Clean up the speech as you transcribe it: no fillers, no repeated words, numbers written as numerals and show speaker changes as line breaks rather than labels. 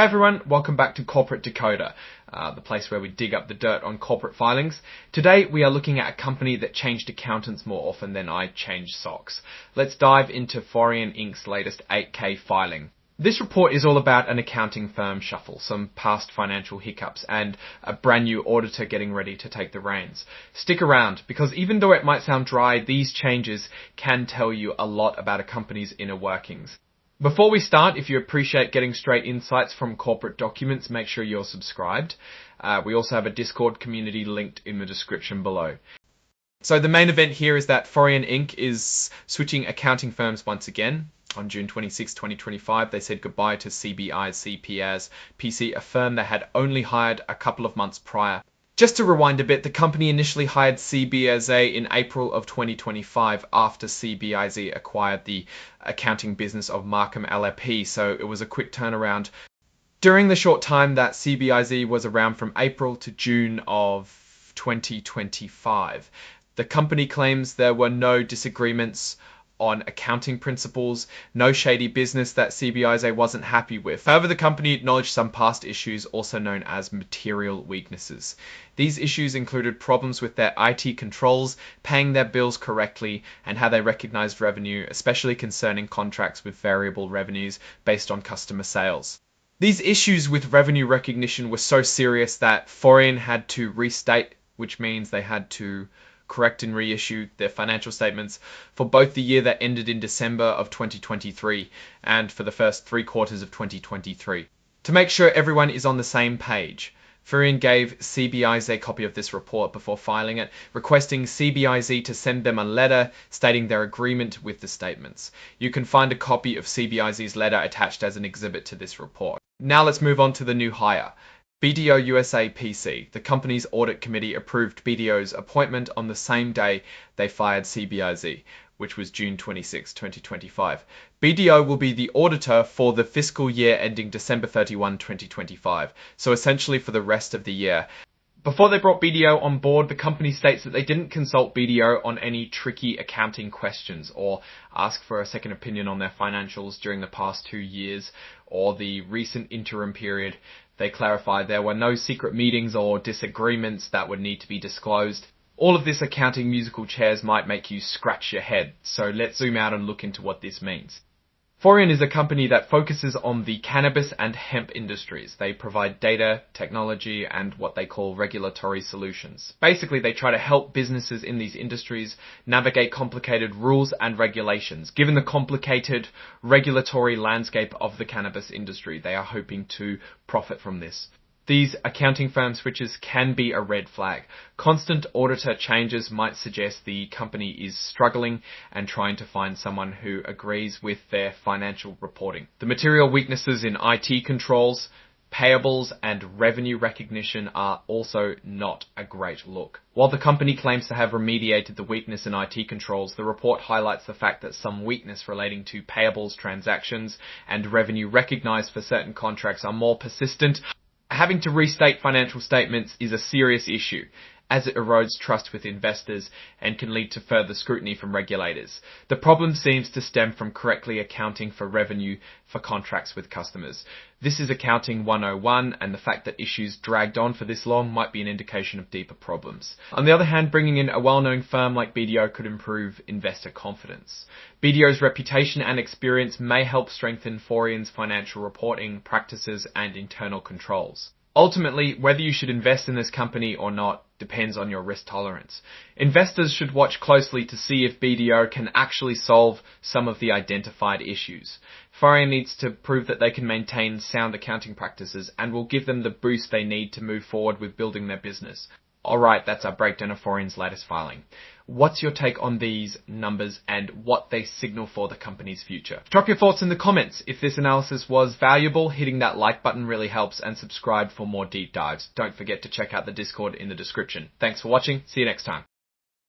Hey everyone, welcome back to Corporate Decoder, the place where we dig up the dirt on corporate filings. Today we are looking at a company that changed accountants more often than I changed socks. Let's dive into Forian Inc's latest 8K filing. This report is all about an accounting firm shuffle, some past financial hiccups, and a brand new auditor getting ready to take the reins. Stick around, because even though it might sound dry, these changes can tell you a lot about a company's inner workings. Before we start, if you appreciate getting straight insights from corporate documents, make sure you're subscribed. We also have a Discord community linked in the description below. So the main event here is that Forian Inc is switching accounting firms once again. On June 26, 2025, they said goodbye to CBI PC, a firm they had only hired a couple of months prior. Just to rewind a bit, the company initially hired CBIZ in April of 2025 after CBIZ acquired the accounting business of Markham LLP, so it was a quick turnaround. During the short time that CBIZ was around from April to June of 2025, the company claims there were no disagreements on accounting principles, no shady business that CBIZ wasn't happy with. However, the company acknowledged some past issues, also known as material weaknesses. These issues included problems with their IT controls, paying their bills correctly, and how they recognized revenue, especially concerning contracts with variable revenues based on customer sales. These issues with revenue recognition were so serious that Forian had to restate, which means they had to correct and reissue their financial statements for both the year that ended in December of 2023 and for the first 3 quarters of 2023. To make sure everyone is on the same page, Forian gave CBIZ a copy of this report before filing it, requesting CBIZ to send them a letter stating their agreement with the statements. You can find a copy of CBIZ's letter attached as an exhibit to this report. Now let's move on to the new hire. BDO USA PC, the company's audit committee approved BDO's appointment on the same day they fired CBIZ, which was June 26, 2025. BDO will be the auditor for the fiscal year ending December 31, 2025, so essentially for the rest of the year. Before they brought BDO on board, the company states that they didn't consult BDO on any tricky accounting questions or ask for a second opinion on their financials during the past 2 years or the recent interim period. They clarified there were no secret meetings or disagreements that would need to be disclosed. All of this accounting musical chairs might make you scratch your head, so let's zoom out and look into what this means. Forian is a company that focuses on the cannabis and hemp industries. They provide data, technology, and what they call regulatory solutions. Basically, they try to help businesses in these industries navigate complicated rules and regulations. Given the complicated regulatory landscape of the cannabis industry, they are hoping to profit from this. These accounting firm switches can be a red flag. Constant auditor changes might suggest the company is struggling and trying to find someone who agrees with their financial reporting. The material weaknesses in IT controls, payables, and revenue recognition are also not a great look. While the company claims to have remediated the weakness in IT controls, the report highlights the fact that some weakness relating to payables transactions and revenue recognized for certain contracts are more persistent. Having to restate financial statements is a serious issue, as it erodes trust with investors and can lead to further scrutiny from regulators. The problem seems to stem from correctly accounting for revenue for contracts with customers. This is accounting 101, and the fact that issues dragged on for this long might be an indication of deeper problems. On the other hand, bringing in a well-known firm like BDO could improve investor confidence. BDO's reputation and experience may help strengthen Forian's financial reporting practices and internal controls. Ultimately, whether you should invest in this company or not depends on your risk tolerance. Investors should watch closely to see if BDO can actually solve some of the identified issues. Forian needs to prove that they can maintain sound accounting practices and will give them the boost they need to move forward with building their business. Alright, that's our breakdown of Forian's latest filing. What's your take on these numbers and what they signal for the company's future? Drop your thoughts in the comments. If this analysis was valuable, hitting that like button really helps, and subscribe for more deep dives. Don't forget to check out the Discord in the description. Thanks for watching. See you next time.